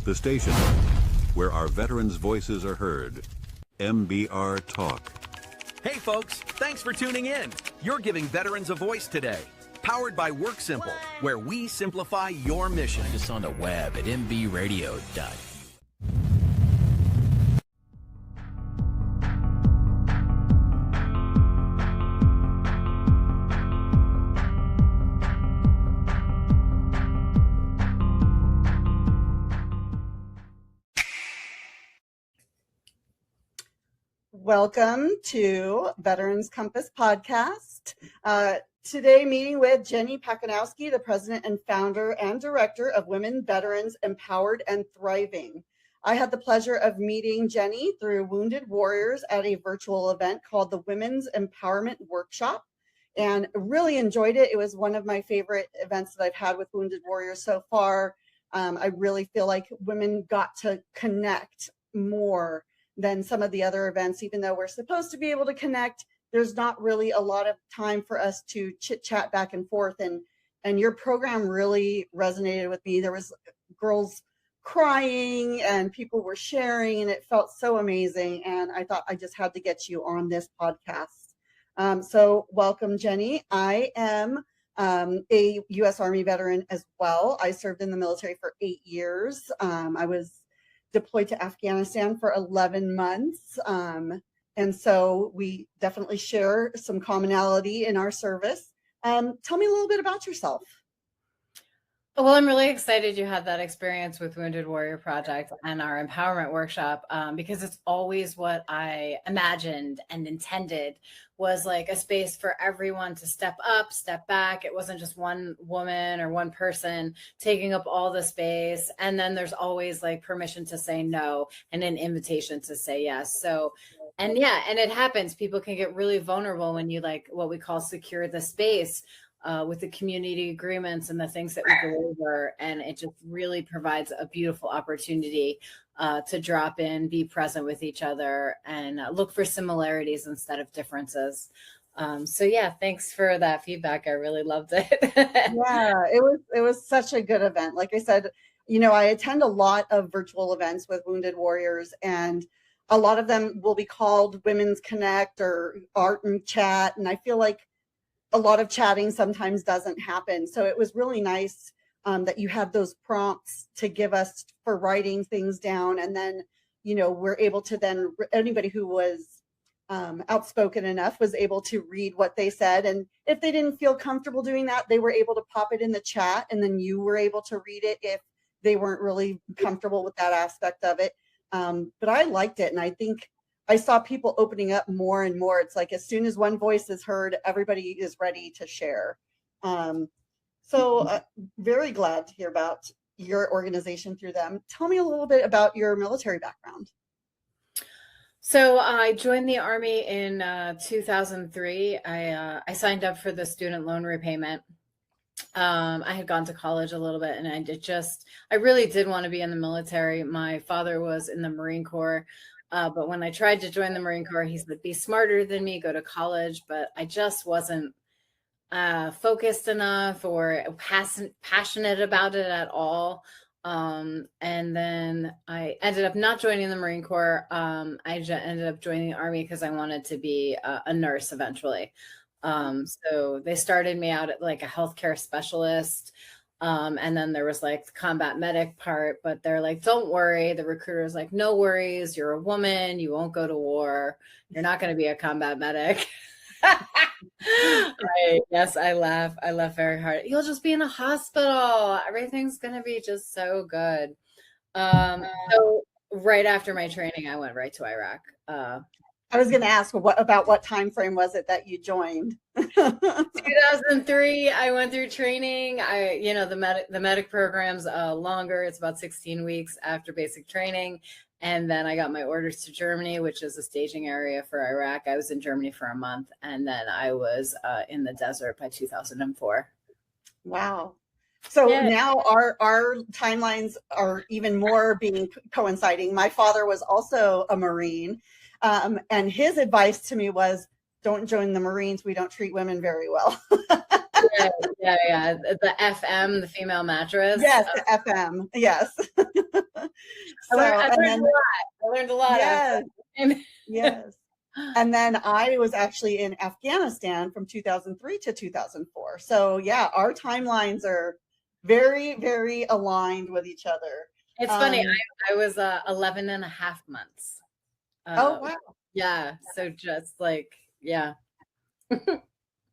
The station where our veterans' voices are heard. MBR Talk. Hey folks, thanks for tuning in. You're giving veterans a voice today. Powered by WorkSimple, where we simplify your mission. Find us on the web at mbradio.com. Welcome to Veterans Compass Podcast. Today, meeting with Jenny Pakanowski, the president and founder and director of Women, Veterans, Empowered and Thriving. I had the pleasure of meeting Jenny through Wounded Warriors at a virtual event called the Women's Empowerment Workshop, and really enjoyed it. It was one of my favorite events that I've had with Wounded Warriors so far. I really feel like women got to connect more than some of the other events. Even though we're supposed to be able to connect, there's not really a lot of time for us to chit chat back and forth. And your program really resonated with me. There was girls crying and people were sharing, and it felt so amazing. And I thought I just had to get you on this podcast. So welcome, Jenny. I am a U.S. Army veteran as well. I served in the military for 8 years. I was deployed to Afghanistan for 11 months. And so we definitely share some commonality in our service. Tell me a little bit about yourself. Well, I'm really excited you had that experience with Wounded Warrior Project and our empowerment workshop, because it's always what I imagined and intended was like a space for everyone to step up, step back. It wasn't just one woman or one person taking up all the space. And then there's always like permission to say no and an invitation to say yes. So, and yeah, and it happens. People can get really vulnerable when you like what we call secure the space. With the community agreements and the things that we go over. And it just really provides a beautiful opportunity to drop in, be present with each other, and look for similarities instead of differences. So yeah, thanks for that feedback. I really loved it. Yeah, it was such a good event. Like I said, you know, I attend a lot of virtual events with Wounded Warriors, and a lot of them will be called Women's Connect or Art and Chat. And I feel like a lot of chatting sometimes doesn't happen. So it was really nice that you had those prompts to give us for writing things down. And then, you know, we're able to then, anybody who was outspoken enough was able to read what they said. And if they didn't feel comfortable doing that, they were able to pop it in the chat, and then you were able to read it if they weren't really comfortable with that aspect of it. But I liked it. And I think I saw people opening up more and more. It's like as soon as one voice is heard, everybody is ready to share. So very glad to hear about your organization through them. Tell me a little bit about your military background. So I joined the Army in 2003. I signed up for the student loan repayment. I had gone to college a little bit, and I really did want to be in the military. My father was in the Marine Corps. But when I tried to join the Marine Corps, he said, be smarter than me, go to college. But I just wasn't focused enough or passionate about it at all. And then I ended up not joining the Marine Corps. I ended up joining the Army because I wanted to be a nurse eventually. So they started me out at like a healthcare specialist. And then there was like the combat medic part, but they're like, don't worry. The recruiter's like, no worries. You're a woman. You won't go to war. You're not going to be a combat medic. Yes, I laugh. I laugh very hard. You'll just be in a hospital. Everything's going to be just so good. So right after my training, I went right to Iraq. I was going to ask what time frame was it that you joined? 2003. I went through training. The medic program's longer. It's about 16 weeks after basic training. And then I got my orders to Germany, which is a staging area for Iraq. I was in Germany for a month, and then I was in the desert by 2004. Wow. So now our timelines are even more being coinciding. My father was also a Marine. And his advice to me was, don't join the Marines. We don't treat women very well. Yeah. The FM, the female mattress. Yes, the FM. Yes. So, I learned a lot. I learned a lot. Yes, yes. And then I was actually in Afghanistan from 2003 to 2004. So yeah, our timelines are very, very aligned with each other. It's funny. I was 11 and a half months. Oh, wow. Yeah. So just like, yeah.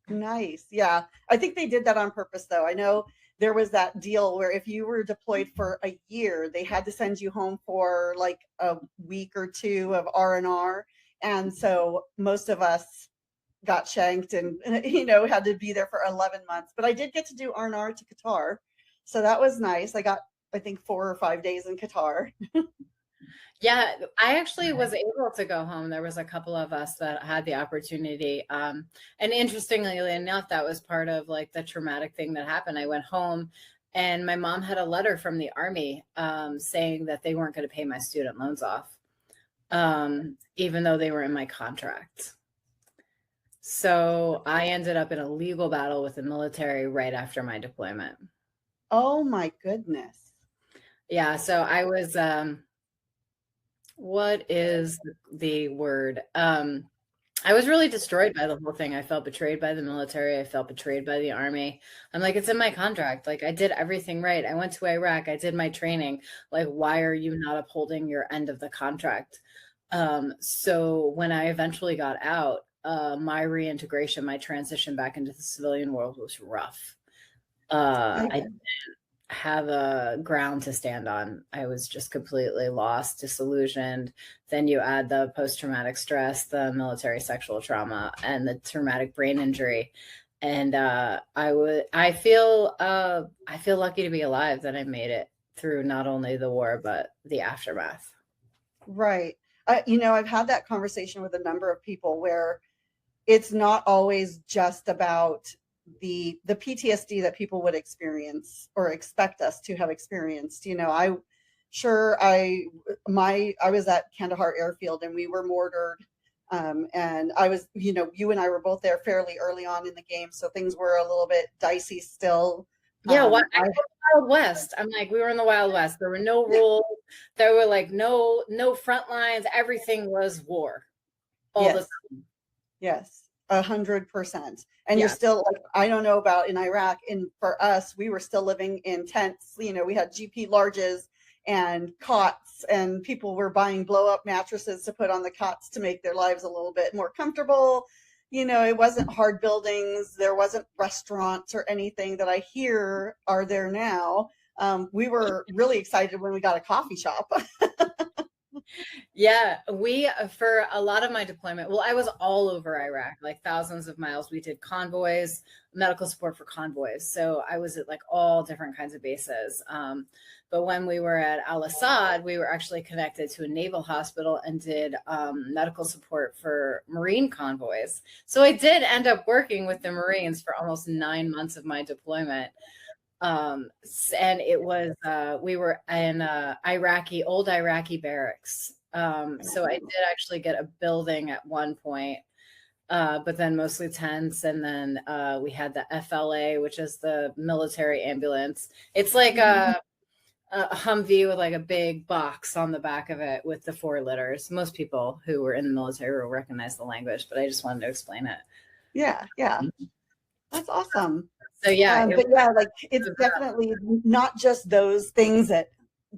Nice. Yeah. I think they did that on purpose, though. I know there was that deal where if you were deployed for a year, they had to send you home for like a week or two of R&R. And so most of us got shanked and, had to be there for 11 months. But I did get to do R&R to Qatar. So that was nice. I got, I think, 4 or 5 days in Qatar. Yeah, I actually was able to go home. There was a couple of us that had the opportunity. And interestingly enough, that was part of like the traumatic thing that happened. I went home and my mom had a letter from the Army saying that they weren't going to pay my student loans off, even though they were in my contract. So I ended up in a legal battle with the military right after my deployment. Oh my goodness. Yeah, so I was... what is the word? I was really destroyed by the whole thing. I felt betrayed by the military. I felt betrayed by the Army. I'm like, it's in my contract. Like, I did everything right. I went to Iraq. I did my training. Like, why are you not upholding your end of the contract? So when I eventually got out, my reintegration, my transition back into the civilian world was rough. I didn't have a ground to stand on. I was just completely lost, disillusioned. Then you add the post-traumatic stress, the military sexual trauma, and the traumatic brain injury. And I feel lucky to be alive that I made it through not only the war, but the aftermath. Right. I've had that conversation with a number of people where it's not always just about the PTSD that people would experience or expect us to have experienced. I was at Kandahar Airfield and we were mortared. And I was, you and I were both there fairly early on in the game. So things were a little bit dicey still. Yeah, I was in the Wild West. I'm like, we were in the Wild West. There were no rules. There were like no front lines. Everything was war all the time. Yes. 100%. And you're still like, I don't know about in Iraq. And for us, we were still living in tents. We had GP larges and cots, and people were buying blow up mattresses to put on the cots to make their lives a little bit more comfortable. It wasn't hard buildings. There wasn't restaurants or anything that I hear are there now. We were really excited when we got a coffee shop. Yeah, for a lot of my deployment, I was all over Iraq, like thousands of miles. We did convoys, medical support for convoys. So I was at like all different kinds of bases. But when we were at Al-Assad, we were actually connected to a naval hospital and did medical support for Marine convoys. So I did end up working with the Marines for almost 9 months of my deployment. And it was, we were in old Iraqi barracks. So I did actually get a building at one point, but then mostly tents. And then we had the FLA, which is the military ambulance. It's like a Humvee with like a big box on the back of it with the 4 litters. Most people who were in the military will recognize the language, but I just wanted to explain it. Yeah. That's awesome. So yeah, like it's definitely not just those things that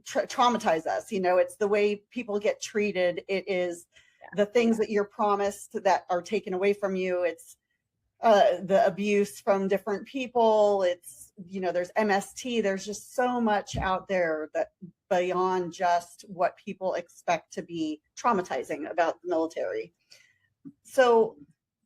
traumatize us. It's the way people get treated. It is the things that you're promised that are taken away from you. It's the abuse from different people. It's, there's MST. There's just so much out there that beyond just what people expect to be traumatizing about the military. So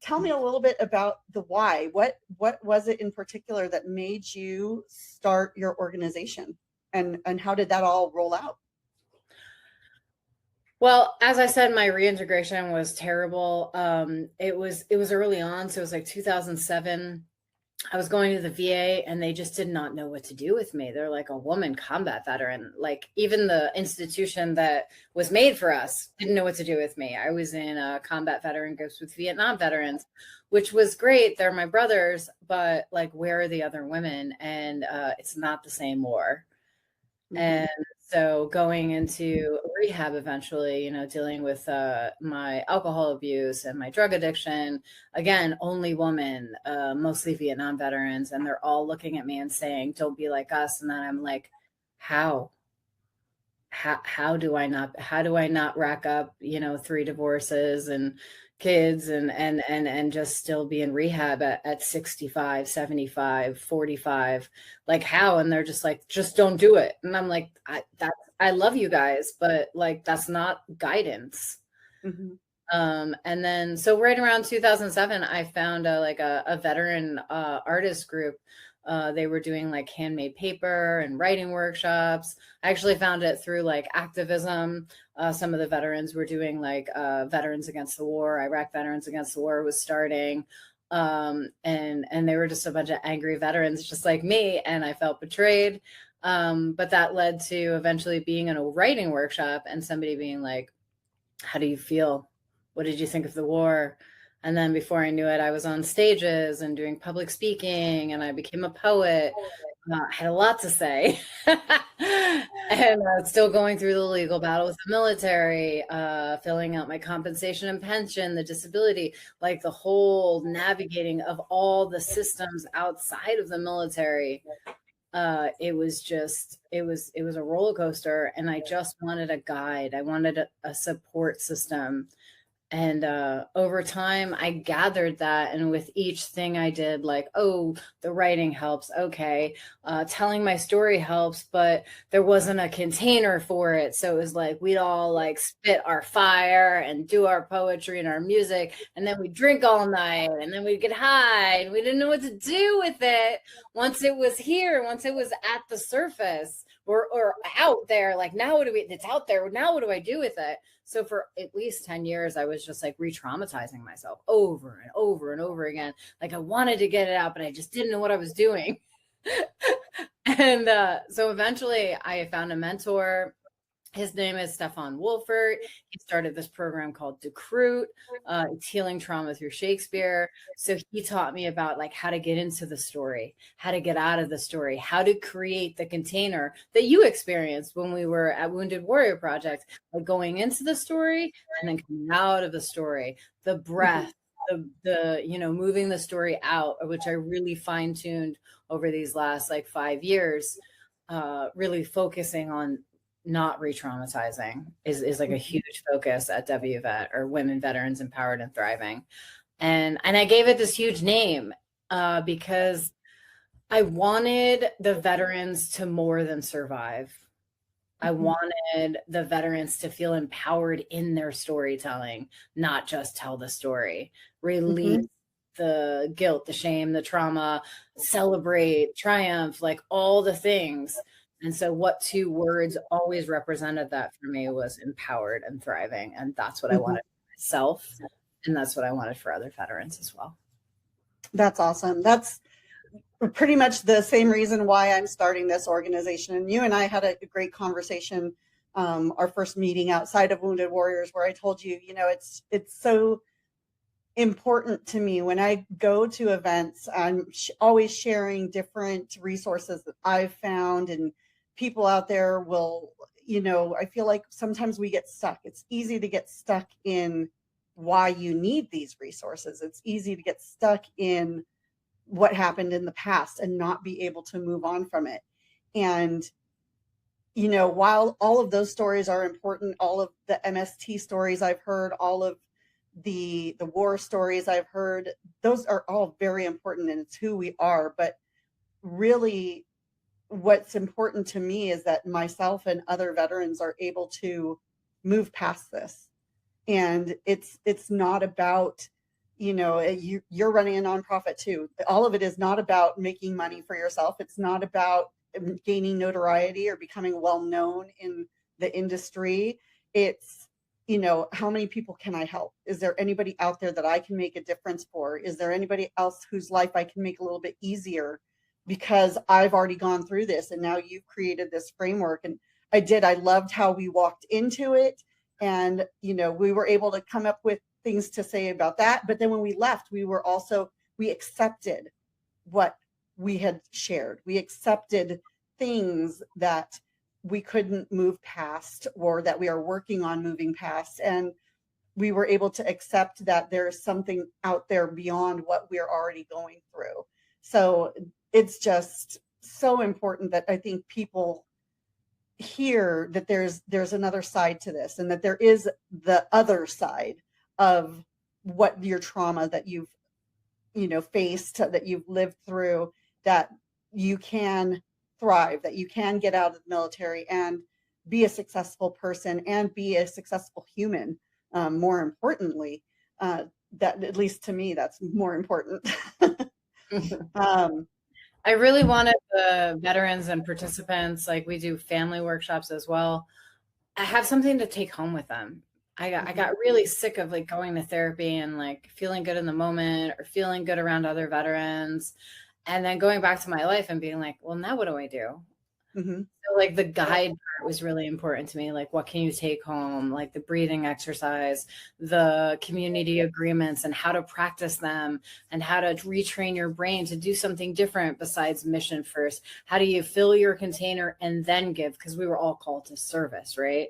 tell me a little bit about the why. What was it in particular that made you start your organization, and how did that all roll out? Well, as I said, my reintegration was terrible. It was early on, so it was like 2007. I was going to the VA and they just did not know what to do with me. They're like, a woman combat veteran. Like even the institution that was made for us didn't know what to do with me. I was in a combat veteran groups with Vietnam veterans, which was great. They're my brothers, but like, where are the other women? And it's not the same war. Mm-hmm. And So going into rehab eventually, dealing with my alcohol abuse and my drug addiction, again, only woman, mostly Vietnam veterans, and they're all looking at me and saying, "Don't be like us." And then I'm like, how do I not rack up, 3 divorces and kids and just still be in rehab at 65, 75, 45, like how? And they're just like, just don't do it. And I'm like, I love you guys, but like, that's not guidance. Mm-hmm. And then, so right around 2007, I found a veteran artist group. They were doing like handmade paper and writing workshops. I actually found it through like activism. Some of the veterans were doing like Veterans Against the War. Iraq Veterans Against the War was starting. And they were just a bunch of angry veterans just like me. And I felt betrayed. But that led to eventually being in a writing workshop and somebody being like, "How do you feel? What did you think of the war?" And then before I knew it, I was on stages and doing public speaking, and I became a poet. I had a lot to say. And still going through the legal battle with the military, filling out my compensation and pension, the disability, like the whole navigating of all the systems outside of the military. It was a roller coaster, and I just wanted a guide. I wanted a support system. And over time, I gathered that. And with each thing I did, like, oh, the writing helps. Okay. Telling my story helps, but there wasn't a container for it. So it was like, we'd all like spit our fire and do our poetry and our music. And then we'd drink all night, and then we'd get high, and we didn't know what to do with it. Once it was here, once it was at the surface or out there, like now it's out there. Now what do I do with it? So for at least 10 years, I was just like re-traumatizing myself over and over and over again. Like I wanted to get it out, but I just didn't know what I was doing. And so eventually I found a mentor. His name is Stefan Wolfert. He started this program called Decruit. It's healing trauma through Shakespeare. So he taught me about like how to get into the story, how to get out of the story, how to create the container that you experienced when we were at Wounded Warrior Project, like going into the story and then coming out of the story, the breath, the moving the story out, which I really fine-tuned over these last like 5 years, really focusing on not re-traumatizing is like a huge focus at WVET, or Women, Veterans, Empowered and Thriving. And I gave it this huge name because I wanted the veterans to more than survive. I wanted the veterans to feel empowered in their storytelling, not just tell the story, release the guilt, the shame, the trauma, celebrate, triumph, like all the things. And so what 2 words always represented that for me was empowered and thriving. And that's what I wanted for myself. And that's what I wanted for other veterans as well. That's awesome. That's pretty much the same reason why I'm starting this organization. And you and I had a great conversation, our first meeting outside of Wounded Warriors, where I told you, it's so important to me when I go to events. I'm always sharing different resources that I've found, and people out there will, I feel like sometimes we get stuck. It's easy to get stuck in why you need these resources. It's easy to get stuck in what happened in the past and not be able to move on from it. And, while all of those stories are important, all of the MST stories I've heard, all of the war stories I've heard, those are all very important, and it's who we are. But really, what's important to me is that myself and other veterans are able to move past this. And it's not about, you're running a nonprofit too. All of it is not about making money for yourself. It's not about gaining notoriety or becoming well known in the industry. It's, how many people can I help? Is there anybody out there that I can make a difference for? Is there anybody else whose life I can make a little bit easier? Because I've already gone through this, and now you've created this framework. And I loved how we walked into it, and we were able to come up with things to say about that. But then when we left, we accepted what we had shared. We accepted things that we couldn't move past, or that we are working on moving past. And we were able to accept that there's something out there beyond what we're already going through. So it's just so important that I think people hear that there's another side to this, and that there is the other side of what your trauma that you've faced, that you've lived through, that you can thrive, that you can get out of the military and be a successful person and be a successful human. More importantly, that, at least to me, that's more important. I really wanted the veterans and participants, like we do family workshops as well, I have something to take home with them. I got really sick of like going to therapy and like feeling good in the moment or feeling good around other veterans, and then going back to my life and being like, well, now what do I do? So like the guide part was really important to me. Like, what can you take home? Like the breathing exercise, the community agreements and how to practice them, and how to retrain your brain to do something different besides mission first. How do you fill your container and then give? Because we were all called to service, right?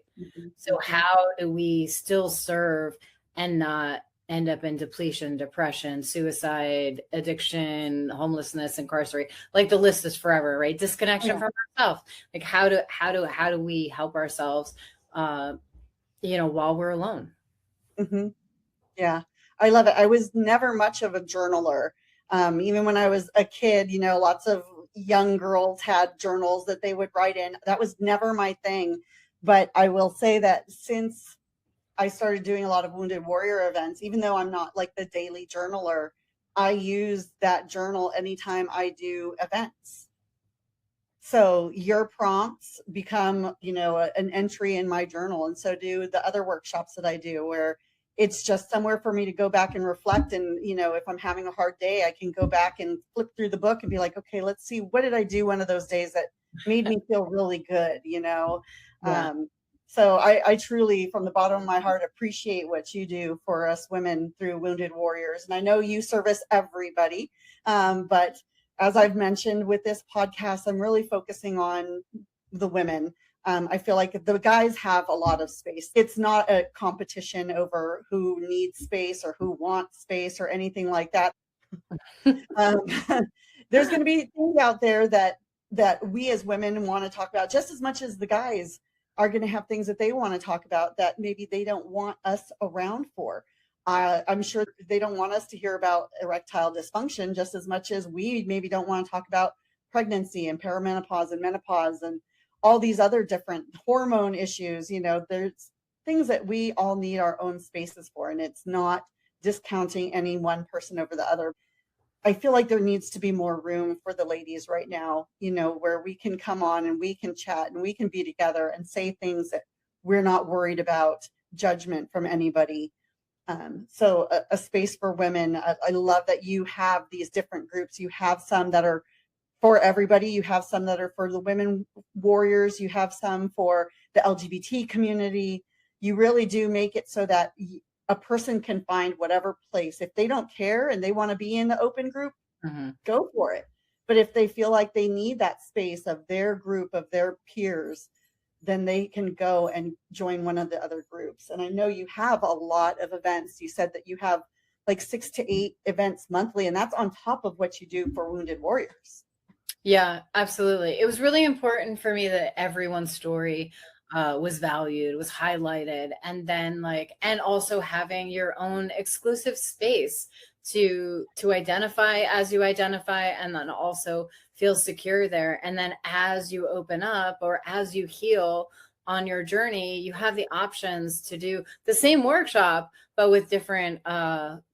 So how do we still serve and not end up in depletion, depression, suicide, addiction, homelessness, incarceration? Like the list is forever, right? Disconnection from ourselves. Like how do we help ourselves, while we're alone? Yeah, I love it. I was never much of a journaler. Even when I was a kid, lots of young girls had journals that they would write in. That was never my thing. But I will say that since I started doing a lot of Wounded Warrior events, even though I'm not like the daily journaler, I use that journal anytime I do events. So your prompts become, an entry in my journal. And so do the other workshops that I do, where it's just somewhere for me to go back and reflect. And, if I'm having a hard day, I can go back and flip through the book and be like, okay, let's see, what did I do one of those days that made me feel really good, Yeah. So I truly, from the bottom of my heart, appreciate what you do for us women through Wounded Warriors. And I know you service everybody, but as I've mentioned with this podcast, I'm really focusing on the women. I feel like the guys have a lot of space. It's not a competition over who needs space or who wants space or anything like that. There's going to be things out there that we as women want to talk about just as much as the guys are going to have things that they want to talk about that maybe they don't want us around for. I'm sure they don't want us to hear about erectile dysfunction just as much as we maybe don't want to talk about pregnancy and perimenopause and menopause and all these other different hormone issues. There's things that we all need our own spaces for, and it's not discounting any one person over the other. I feel like there needs to be more room for the ladies right now, where we can come on and we can chat and we can be together and say things that we're not worried about judgment from anybody. So a space for women. I love that you have these different groups. You have some that are for everybody. You have some that are for the women warriors. You have some for the LGBT community. You really do make it so that a person can find whatever place. If they don't care and they want to be in the open group, go for it. But if they feel like they need that space of their group, of their peers, then they can go and join one of the other groups. And I know you have a lot of events. You said that you have like 6 to 8 events monthly, and that's on top of what you do for Wounded Warriors. Yeah, absolutely. It was really important for me that everyone's story was valued, was highlighted, and then and also having your own exclusive space to identify as you identify, and then also feel secure there. And then as you open up or as you heal on your journey, you have the options to do the same workshop, but with different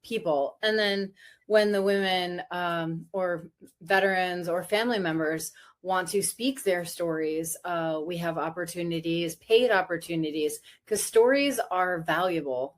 people. And then when the women or veterans or family members want to speak their stories, we have opportunities, paid opportunities, because stories are valuable.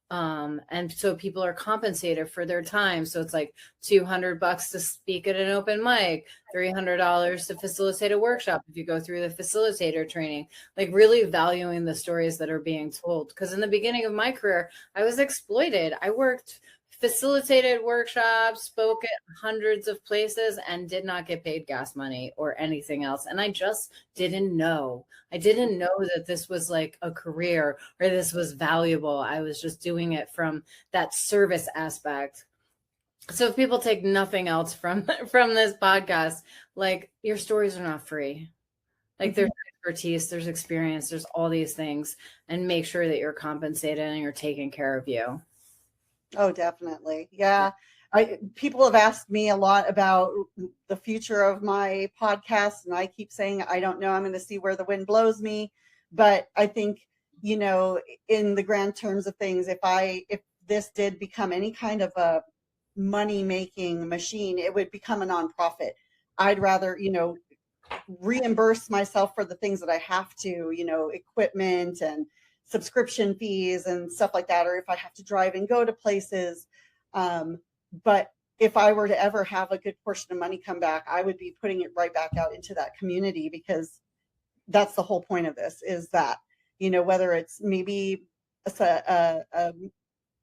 And so people are compensated for their time. So it's like $200 to speak at an open mic, $300 to facilitate a workshop if you go through the facilitator training, like really valuing the stories that are being told. Because in the beginning of my career, I was exploited. I worked facilitated workshops, spoke at hundreds of places, and did not get paid gas money or anything else. And I just didn't know. I didn't know that this was like a career or this was valuable. I was just doing it from that service aspect. So if people take nothing else from this podcast, like, your stories are not free. Like, there's expertise, there's experience, there's all these things, and make sure that you're compensated and you're taking care of you. Oh, definitely. Yeah. People have asked me a lot about the future of my podcast, and I keep saying, I don't know. I'm going to see where the wind blows me. But I think, you know, in the grand terms of things, if this did become any kind of a money-making machine, it would become a nonprofit. I'd rather, you know, reimburse myself for the things that I have to, you know, equipment and subscription fees and stuff like that, or if I have to drive and go to places. But if I were to ever have a good portion of money come back, I would be putting it right back out into that community, because that's the whole point of this, is that, you know, whether it's maybe a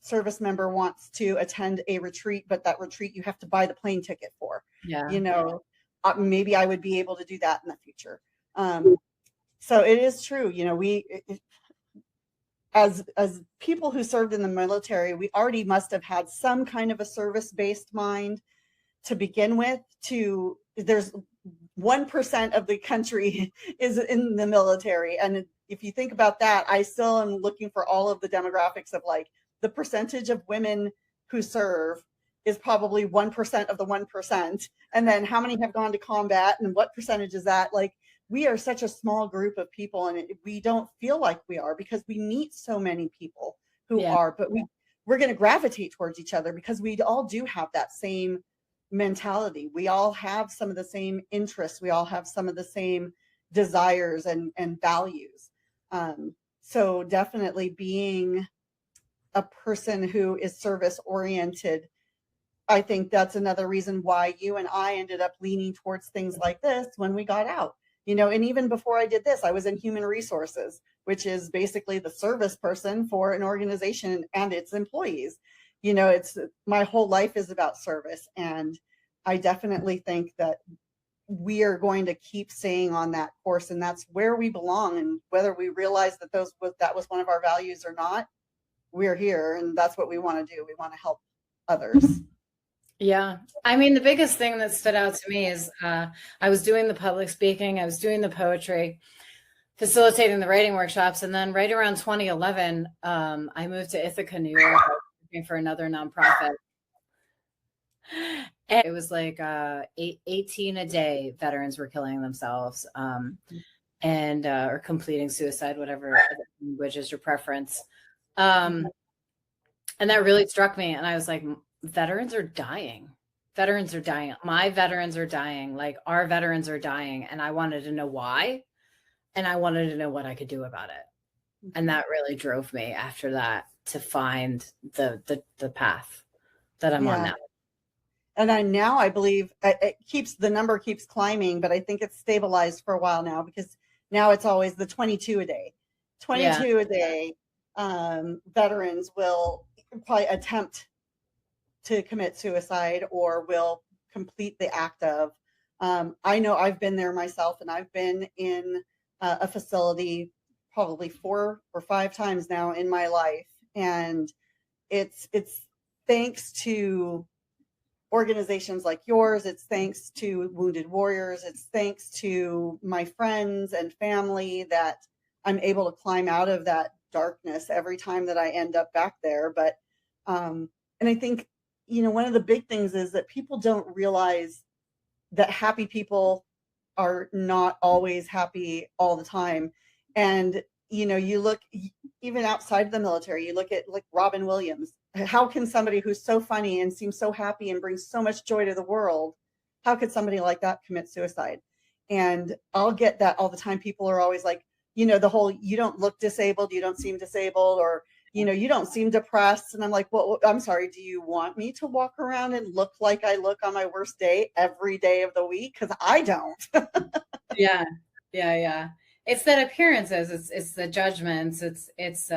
service member wants to attend a retreat, but that retreat you have to buy the plane ticket for, you know, maybe I would be able to do that in the future. So it is true, you know, as people who served in the military, we already must have had some kind of a service-based mind to begin with. There's 1% of the country is in the military, and if you think about that, I still am looking for all of the demographics of, like, the percentage of women who serve is probably 1% of the 1%, and then how many have gone to combat, and what percentage is that? Like, we are such a small group of people, and we don't feel like we are, because we meet so many people who are, but we're going to gravitate towards each other because we all do have that same mentality. We all have some of the same interests. We all have some of the same desires and values. So definitely being a person who is service oriented, I think that's another reason why you and I ended up leaning towards things like this when we got out. You know, and even before I did this, I was in human resources, which is basically the service person for an organization and its employees. You know, my whole life is about service. And I definitely think that we are going to keep staying on that course, and that's where we belong. And whether we realize that that was one of our values or not, we're here, and that's what we want to do. We want to help others. Yeah. I mean, the biggest thing that stood out to me is I was doing the public speaking, I was doing the poetry, facilitating the writing workshops. And then right around 2011, I moved to Ithaca, New York, working for another nonprofit. And it was like 18 a day veterans were killing themselves and or completing suicide, whatever language is your preference. And that really struck me. And I was like, veterans are dying. Veterans are dying. My veterans are dying. Like, our veterans are dying. And I wanted to know why. And I wanted to know what I could do about it. And that really drove me after that to find the path that I'm on now. And I believe the number keeps climbing, but I think it's stabilized for a while now, because now it's always the 22 a day. 22 a day. Veterans will probably attempt to commit suicide or will complete the act of. I know I've been there myself, and I've been in a facility probably 4 or 5 times now in my life. And it's thanks to organizations like yours. It's thanks to Wounded Warriors. It's thanks to my friends and family that I'm able to climb out of that darkness every time that I end up back there. But, and I think, you know, one of the big things is that people don't realize that happy people are not always happy all the time. And, you know, you look even outside of the military, you look at like Robin Williams. How can somebody who's so funny and seems so happy and brings so much joy to the world, how could somebody like that commit suicide? And I'll get that all the time. People are always like, you know, the whole, you don't look disabled, you don't seem disabled, or, you know, you don't seem depressed. And I'm like, well, I'm sorry, do you want me to walk around and look like I look on my worst day every day of the week? Because I don't. Yeah. It's that appearances. It's the judgments. It's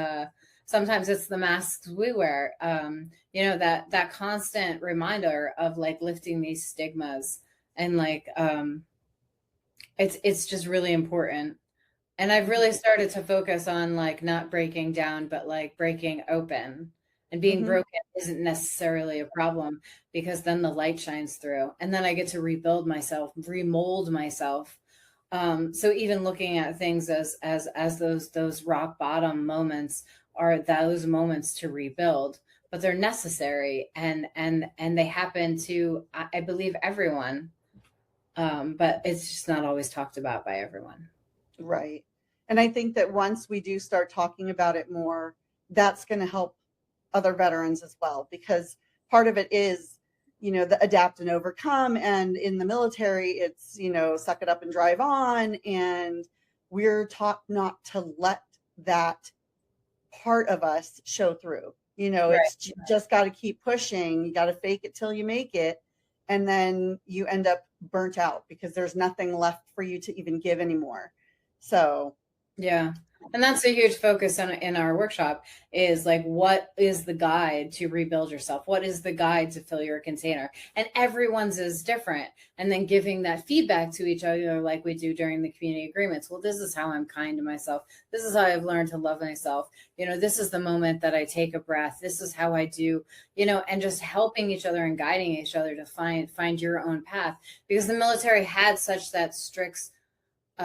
sometimes it's the masks we wear. That constant reminder of like lifting these stigmas, and like it's just really important. And I've really started to focus on like not breaking down, but like breaking open. And being broken isn't necessarily a problem, because then the light shines through, and then I get to rebuild myself, remold myself. So even looking at things as those rock bottom moments are those moments to rebuild, but they're necessary, and they happen to, I believe, everyone. But it's just not always talked about by everyone. Right. And I think that once we do start talking about it more, that's going to help other veterans as well, because part of it is, the adapt and overcome. And in the military, it's, suck it up and drive on. And we're taught not to let that part of us show through. Right. It's just got to keep pushing. You got to fake it till you make it. And then you end up burnt out because there's nothing left for you to even give anymore. So, yeah. And that's a huge focus in our workshop, is like, what is the guide to rebuild yourself? What is the guide to fill your container? And everyone's is different. And then giving that feedback to each other, like we do during the community agreements. Well, this is how I'm kind to myself. This is how I've learned to love myself. This is the moment that I take a breath. This is how I do, and just helping each other and guiding each other to find your own path, because the military had such that strict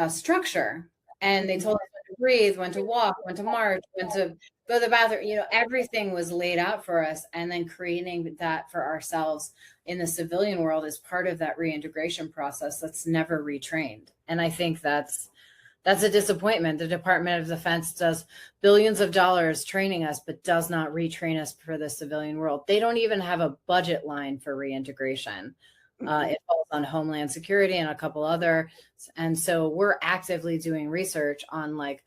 structure. And they told us when to breathe, when to walk, when to march, when to go to the bathroom. Everything was laid out for us. And then creating that for ourselves in the civilian world is part of that reintegration process that's never retrained. And I think that's a disappointment. The Department of Defense does billions of dollars training us, but does not retrain us for the civilian world. They don't even have a budget line for reintegration. It falls on Homeland Security and a couple other. And so we're actively doing research on like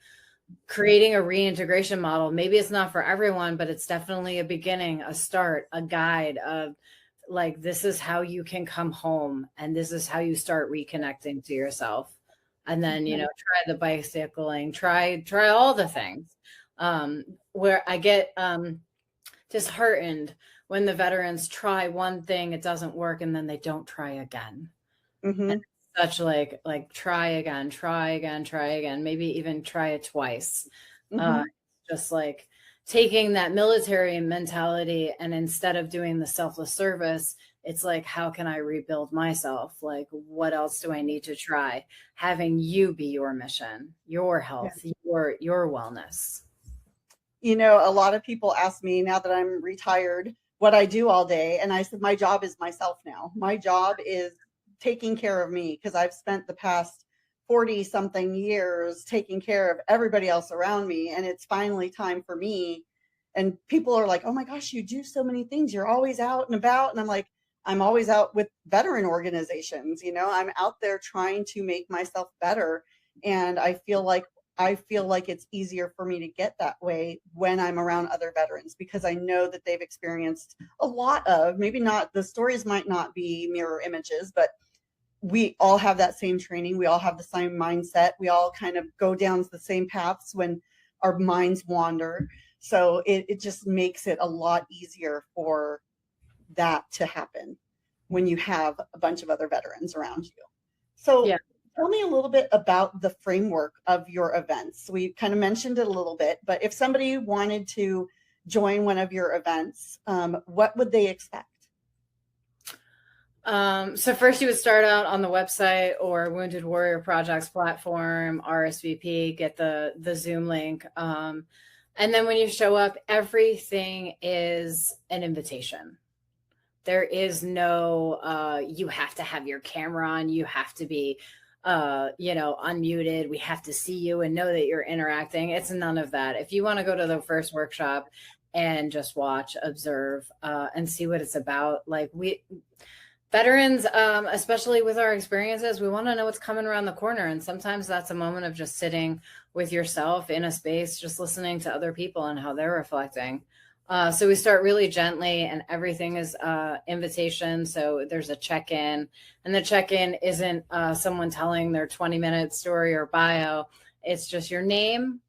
creating a reintegration model. Maybe it's not for everyone, but it's definitely a beginning, a start, a guide of like, this is how you can come home, and this is how you start reconnecting to yourself. And then, try the bicycling, try all the things. Where I get disheartened when the veterans try one thing, it doesn't work, and then they don't try again. And it's such like try again, maybe even try it twice. Just like taking that military mentality, and instead of doing the selfless service, it's like, how can I rebuild myself? Like, what else do I need to try? Having you be your mission, your health, your wellness. A lot of people ask me now that I'm retired what I do all day. And I said, my job is myself now. My job is taking care of me, because I've spent the past 40 something years taking care of everybody else around me. And it's finally time for me. And people are like, oh my gosh, you do so many things. You're always out and about. And I'm like, I'm always out with veteran organizations. I'm out there trying to make myself better. And I feel like it's easier for me to get that way when I'm around other veterans, because I know that they've experienced a lot of, maybe not, the stories might not be mirror images, but we all have that same training. We all have the same mindset. We all kind of go down the same paths when our minds wander. So it just makes it a lot easier for that to happen when you have a bunch of other veterans around you. So yeah. Tell me a little bit about the framework of your events. We kind of mentioned it a little bit, but if somebody wanted to join one of your events, what would they expect? So first you would start out on the website or Wounded Warrior Project's platform, RSVP, get the Zoom link. And then when you show up, everything is an invitation. There is no, you have to have your camera on, you have to be unmuted. We have to see you and know that you're interacting. It's none of that. If you want to go to the first workshop and just watch, observe, and see what it's about, like veterans, especially with our experiences, we want to know what's coming around the corner. And sometimes that's a moment of just sitting with yourself in a space, just listening to other people and how they're reflecting. So we start really gently, and everything is invitation. So there's a check-in, and the check-in isn't someone telling their 20-minute story or bio. It's just your name,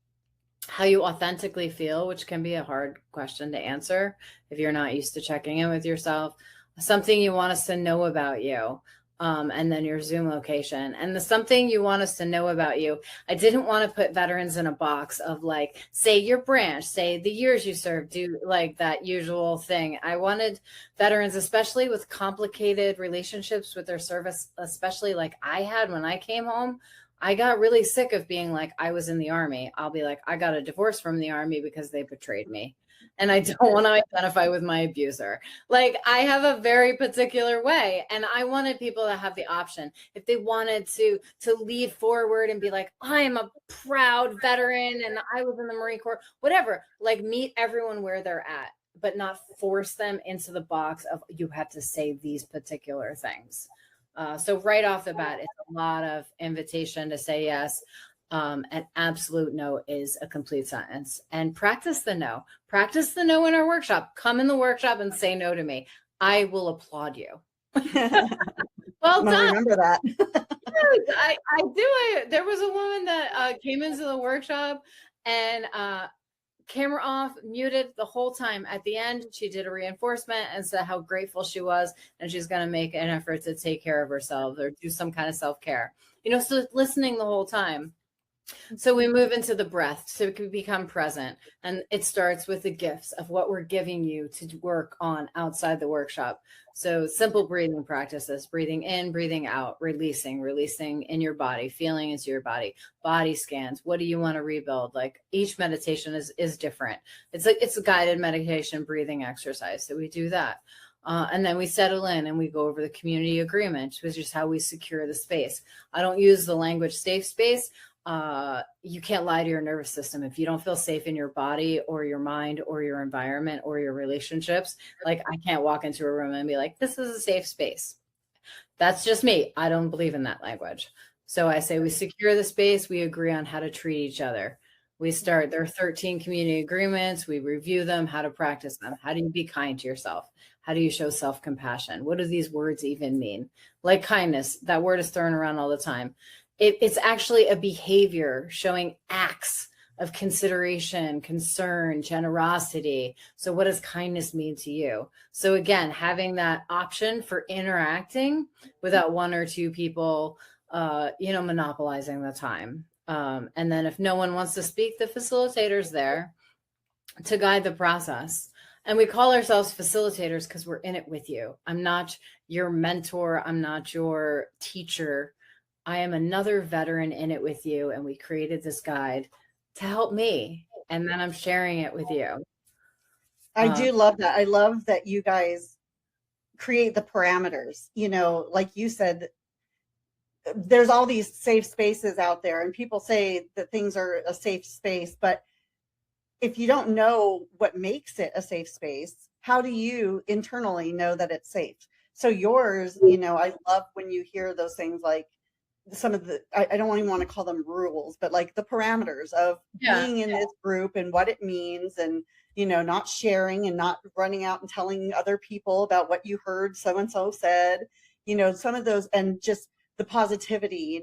how you authentically feel, which can be a hard question to answer if you're not used to checking in with yourself, something you want us to know about you, and then your Zoom location. And the something you want us to know about you, I didn't want to put veterans in a box of like, say your branch, say the years you served, do like that usual thing. I wanted veterans, especially with complicated relationships with their service, especially like I had when I came home. I got really sick of being like, I was in the Army. I'll be like, I got a divorce from the Army because they betrayed me. And I don't want to identify with my abuser. Like, I have a very particular way. And I wanted people to have the option. If they wanted to lead forward and be like, I am a proud veteran and I was in the Marine Corps, whatever, like meet everyone where they're at, but not force them into the box of you have to say these particular things. So right off the bat, it's a lot of invitation to say yes. An absolute no is a complete sentence. And practice the no. Practice the no in our workshop. Come in the workshop and say no to me. I will applaud you. Well done. Remember that. Yes, I do. There was a woman that came into the workshop and camera off, muted the whole time. At the end, she did a reinforcement and said how grateful she was, and she's going to make an effort to take care of herself or do some kind of self-care. So listening the whole time. So we move into the breath so we become present. And it starts with the gifts of what we're giving you to work on outside the workshop. So simple breathing practices, breathing in, breathing out, releasing in your body, feeling into your body scans. What do you want to rebuild? Like each meditation is different. It's a guided meditation breathing exercise. So we do that. And then we settle in and we go over the community agreement, which is how we secure the space. I don't use the language safe space. You can't lie to your nervous system if you don't feel safe in your body or your mind or your environment or your relationships. Like I can't walk into a room and be like, this is a safe space. That's just me. I don't believe in that language. So I say we secure the space. We agree on how to treat each other. There are 13 community agreements. We review them, how to practice them. How do you be kind to yourself? How do you show self-compassion? What do these words even mean? Like kindness, that word is thrown around all the time. It's actually a behavior showing acts of consideration, concern, generosity. So what does kindness mean to you? So again, having that option for interacting without one or two people, monopolizing the time. And then if no one wants to speak, the facilitator's there to guide the process. And we call ourselves facilitators because we're in it with you. I'm not your mentor. I'm not your teacher. I am another veteran in it with you. And we created this guide to help me. And then I'm sharing it with you. I do love that. I love that you guys create the parameters. Like you said, there's all these safe spaces out there and people say that things are a safe space, but if you don't know what makes it a safe space, how do you internally know that it's safe? So yours, I love when you hear those things like some of the, I don't even want to call them rules, but like the parameters of being in this group and what it means and, not sharing and not running out and telling other people about what you heard so-and-so said, some of those, and just the positivity,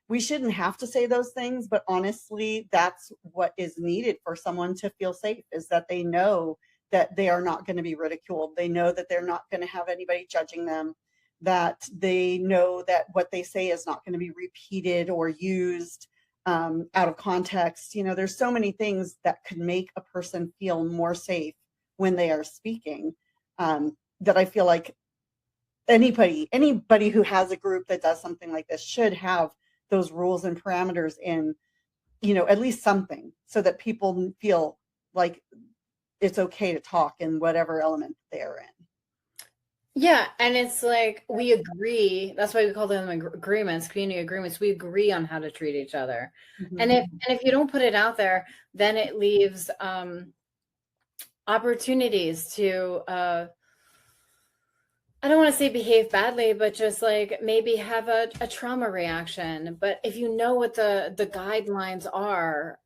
we shouldn't have to say those things, but honestly, that's what is needed for someone to feel safe, is that they know that they are not going to be ridiculed. They know that they're not going to have anybody judging them, that they know that what they say is not going to be repeated or used out of context. There's so many things that could make a person feel more safe when they are speaking, that I feel like anybody who has a group that does something like this should have those rules and parameters in, at least something, so that people feel like it's okay to talk in whatever element they're in. Yeah. And it's like, we agree. That's why we call them agreements, community agreements. We agree on how to treat each other. Mm-hmm. And if you don't put it out there, then it leaves opportunities to, I don't want to say behave badly, but just like maybe have a trauma reaction. But if you know what the guidelines are,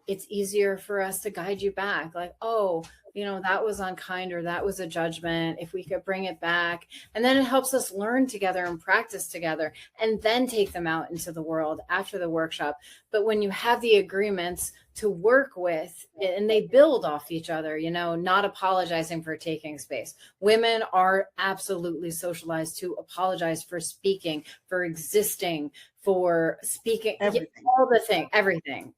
it's easier for us to guide you back. Like, oh, that was unkind, or that was a judgment, if we could bring it back. And then it helps us learn together and practice together, and then take them out into the world after the workshop. But when you have the agreements to work with, and they build off each other, not apologizing for taking space. Women are absolutely socialized to apologize for speaking, for existing, for speaking, Everything. all the thing, everything.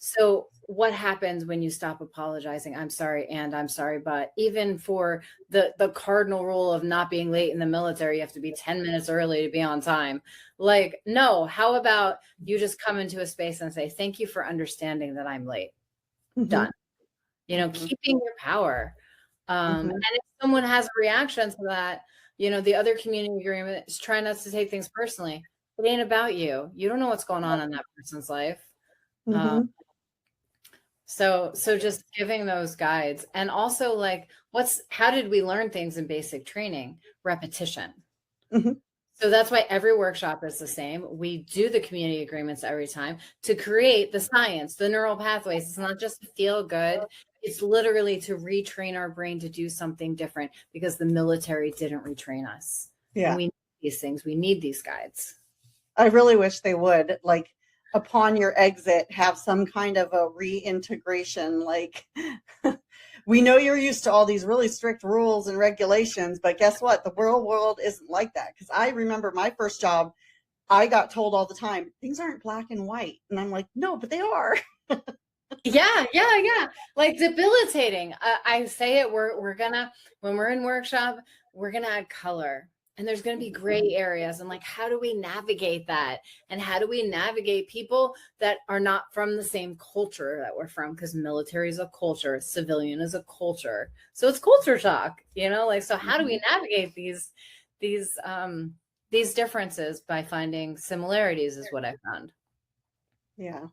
So what happens when you stop apologizing? I'm sorry, and I'm sorry, but even for the cardinal rule of not being late in the military, you have to be 10 minutes early to be on time. Like, no, how about you just come into a space and say, thank you for understanding that I'm late. Done. Keeping your power. And if someone has a reaction to that, the other community agreement is try not to take things personally. It ain't about you. You don't know what's going on in that person's life. So just giving those guides, and also like, how did we learn things in basic training? Repetition. So that's why every workshop is the same. We do the community agreements every time to create the science, the neural pathways. It's not just to feel good. It's literally to retrain our brain to do something different, because the military didn't retrain us. Yeah. And we need these things. We need these guides. I really wish they would, like, upon your exit, have some kind of a reintegration. Like, we know you're used to all these really strict rules and regulations, but guess what? The real world isn't like that. Because I remember my first job, I got told all the time, things aren't black and white. And I'm like, no, but they are. Yeah. Like, debilitating. I say it, we're gonna, when we're in workshop, we're gonna add color. And there's going to be gray areas. And like, how do we navigate that? And how do we navigate people that are not from the same culture that we're from? Because military is a culture, civilian is a culture. So it's culture shock, so how do we navigate these differences by finding similarities is what I found. Yeah.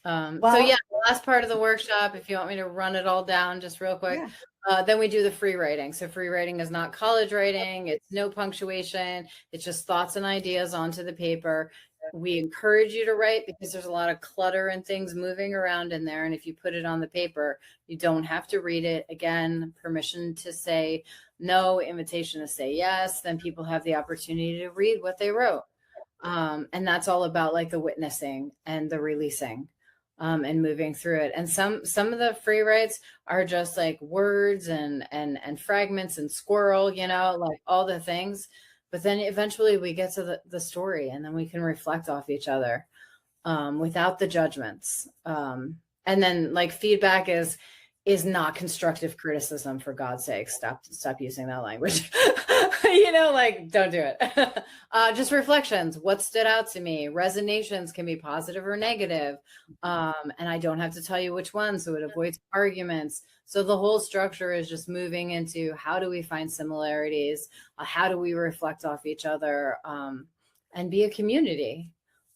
So the last part of the workshop, if you want me to run it all down just real quick, then we do the free writing. So free writing is not college writing. It's no punctuation. It's just thoughts and ideas onto the paper. We encourage you to write, because there's a lot of clutter and things moving around in there. And if you put it on the paper, you don't have to read it. Again, permission to say no, invitation to say yes. Then people have the opportunity to read what they wrote. And that's all about like the witnessing and the releasing. And moving through it. And some of the free writes are just like words and fragments and squirrel, like all the things. But then eventually we get to the story, and then we can reflect off each other without the judgments. And then like feedback is not constructive criticism, for God's sake. Stop using that language. Like, don't do it. Just reflections. What stood out to me? Resonations can be positive or negative. And I don't have to tell you which one, so it avoids arguments. So the whole structure is just moving into, how do we find similarities? How do we reflect off each other, and be a community?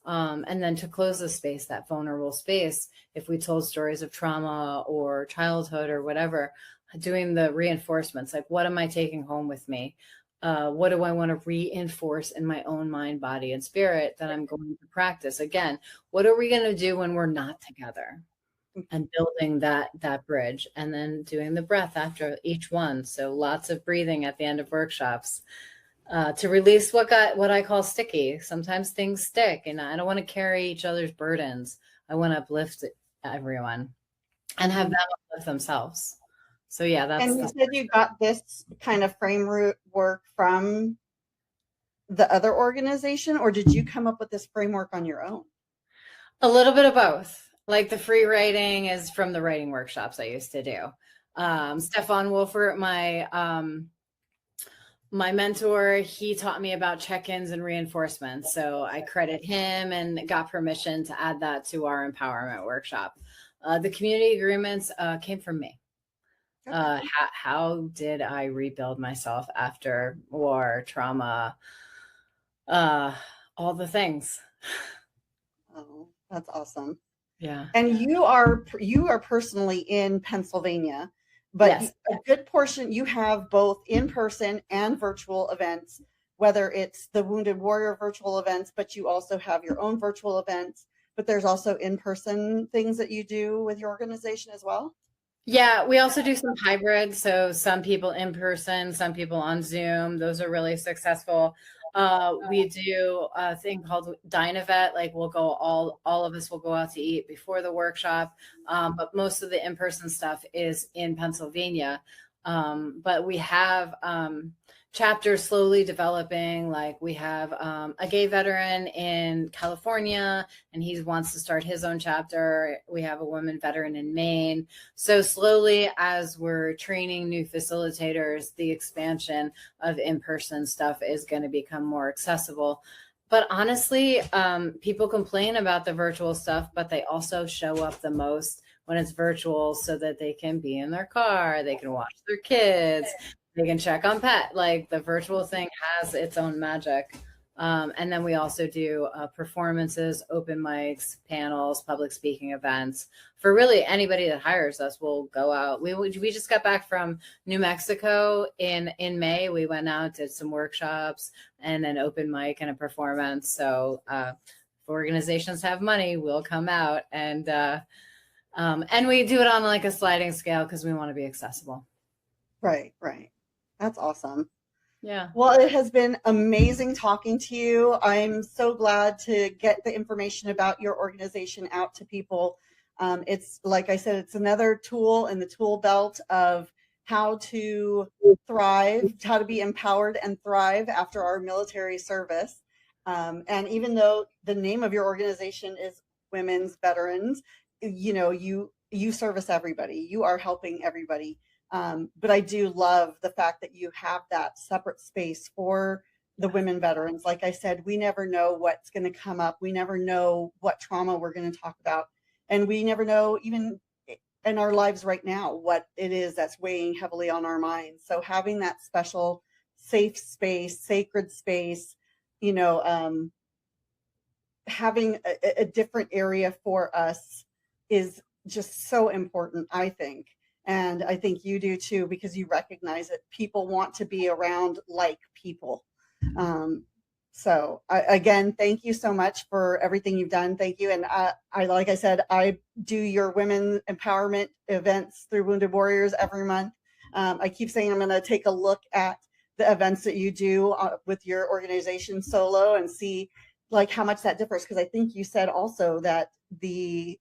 And then to close the space, that vulnerable space, if we told stories of trauma or childhood or whatever, doing the reinforcements, like, what am I taking home with me? What do I want to reinforce in my own mind, body, and spirit that I'm going to practice? Again, what are we going to do when we're not together? And building that bridge, and then doing the breath after each one. So lots of breathing at the end of workshops. To release what I call sticky. Sometimes things stick, and I don't want to carry each other's burdens. I want to uplift everyone and have them uplift themselves. So yeah, that's. And you said you got this kind of framework from the other organization, or did you come up with this framework on your own? A little bit of both. Like, the free writing is from the writing workshops I used to do. Stefan Wolfert, my mentor, he taught me about check-ins and reinforcements. So I credit him and got permission to add that to our empowerment workshop. The community agreements came from me. Okay. How did I rebuild myself after war, trauma, all the things? Oh, that's awesome. Yeah. And you are personally in Pennsylvania. But yes, a good portion, you have both in-person and virtual events, whether it's the Wounded Warrior virtual events, but you also have your own virtual events, but there's also in-person things that you do with your organization as well? Yeah, we also do some hybrid. So some people in person, some people on Zoom. Those are really successful. We do a thing called WVET. Like we'll go all of us will go out to eat before the workshop. But most of the in-person stuff is in Pennsylvania. But we have chapters slowly developing. Like we have a gay veteran in California, and he wants to start his own chapter. We have a woman veteran in Maine. So slowly, as we're training new facilitators, the expansion of in-person stuff is going to become more accessible. But honestly, people complain about the virtual stuff, but they also show up the most when it's virtual so that they can be in their car, they can watch their kids, they can check on pet. Like the virtual thing has its own magic. And then we also do performances, open mics, panels, public speaking events. For really anybody that hires us, we'll go out. We just got back from New Mexico in May. We went out, did some workshops and an open mic and a performance. So if organizations have money, we'll come out and we do it on like a sliding scale because we want to be accessible. Right. That's awesome. Yeah. Well, it has been amazing talking to you. I'm so glad to get the information about your organization out to people. It's like I said, it's another tool in the tool belt of how to thrive, how to be empowered and thrive after our military service. And even though the name of your organization is Women's Veterans, you know, you service everybody. You are helping everybody. But I do love the fact that you have that separate space for the women veterans. Like I said, we never know what's going to come up. We never know what trauma we're going to talk about. And we never know, even in our lives right now, what it is that's weighing heavily on our minds. So having that special safe space, sacred space, you know, having a different area for us is just so important, I think. And I think you do too, because you recognize that people want to be around like people. So again, thank you so much for everything you've done. Thank you. And like I said, I do your women empowerment events through Wounded Warriors every month. I keep saying I'm going to take a look at the events that you do with your organization solo and see like how much that differs. Because I think you said also that the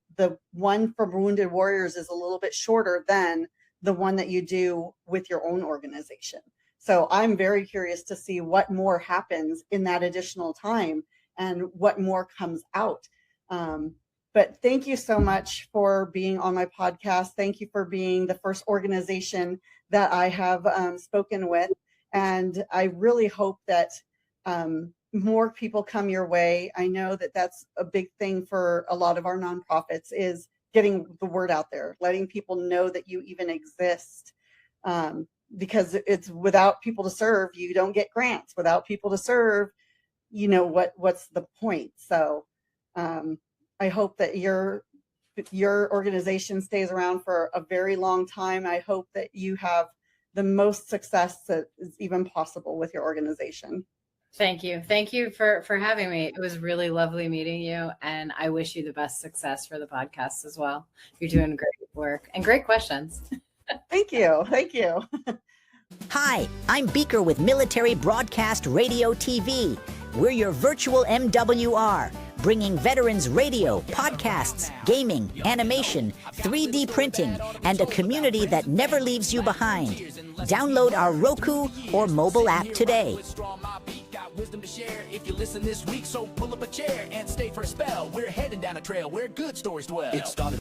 one from Wounded Warriors is a little bit shorter than the one that you do with your own organization. So I'm very curious to see what more happens in that additional time and what more comes out. But thank you so much for being on my podcast. Thank you for being the first organization that I have spoken with. And I really hope that more people come your way. I know that that's a big thing for a lot of our nonprofits is getting the word out there, letting people know that you even exist. Because it's without people to serve, you don't get grants. Without people to serve, you know, what's the point? So I hope that your organization stays around for a very long time. I hope that you have the most success that is even possible with your organization. Thank you. Thank you for having me. It was really lovely meeting you, and I wish you the best success for the podcast as well. You're doing great work and great questions. Thank you. Thank you. Hi, I'm Beaker with Military Broadcast Radio TV. We're your virtual MWR, bringing veterans radio, podcasts, gaming, animation, 3D printing, and a community that never leaves you behind. Download our Roku or mobile app today. Wisdom to share if you listen this week, so pull up a chair and stay for a spell. We're heading down a trail where good stories dwell. It started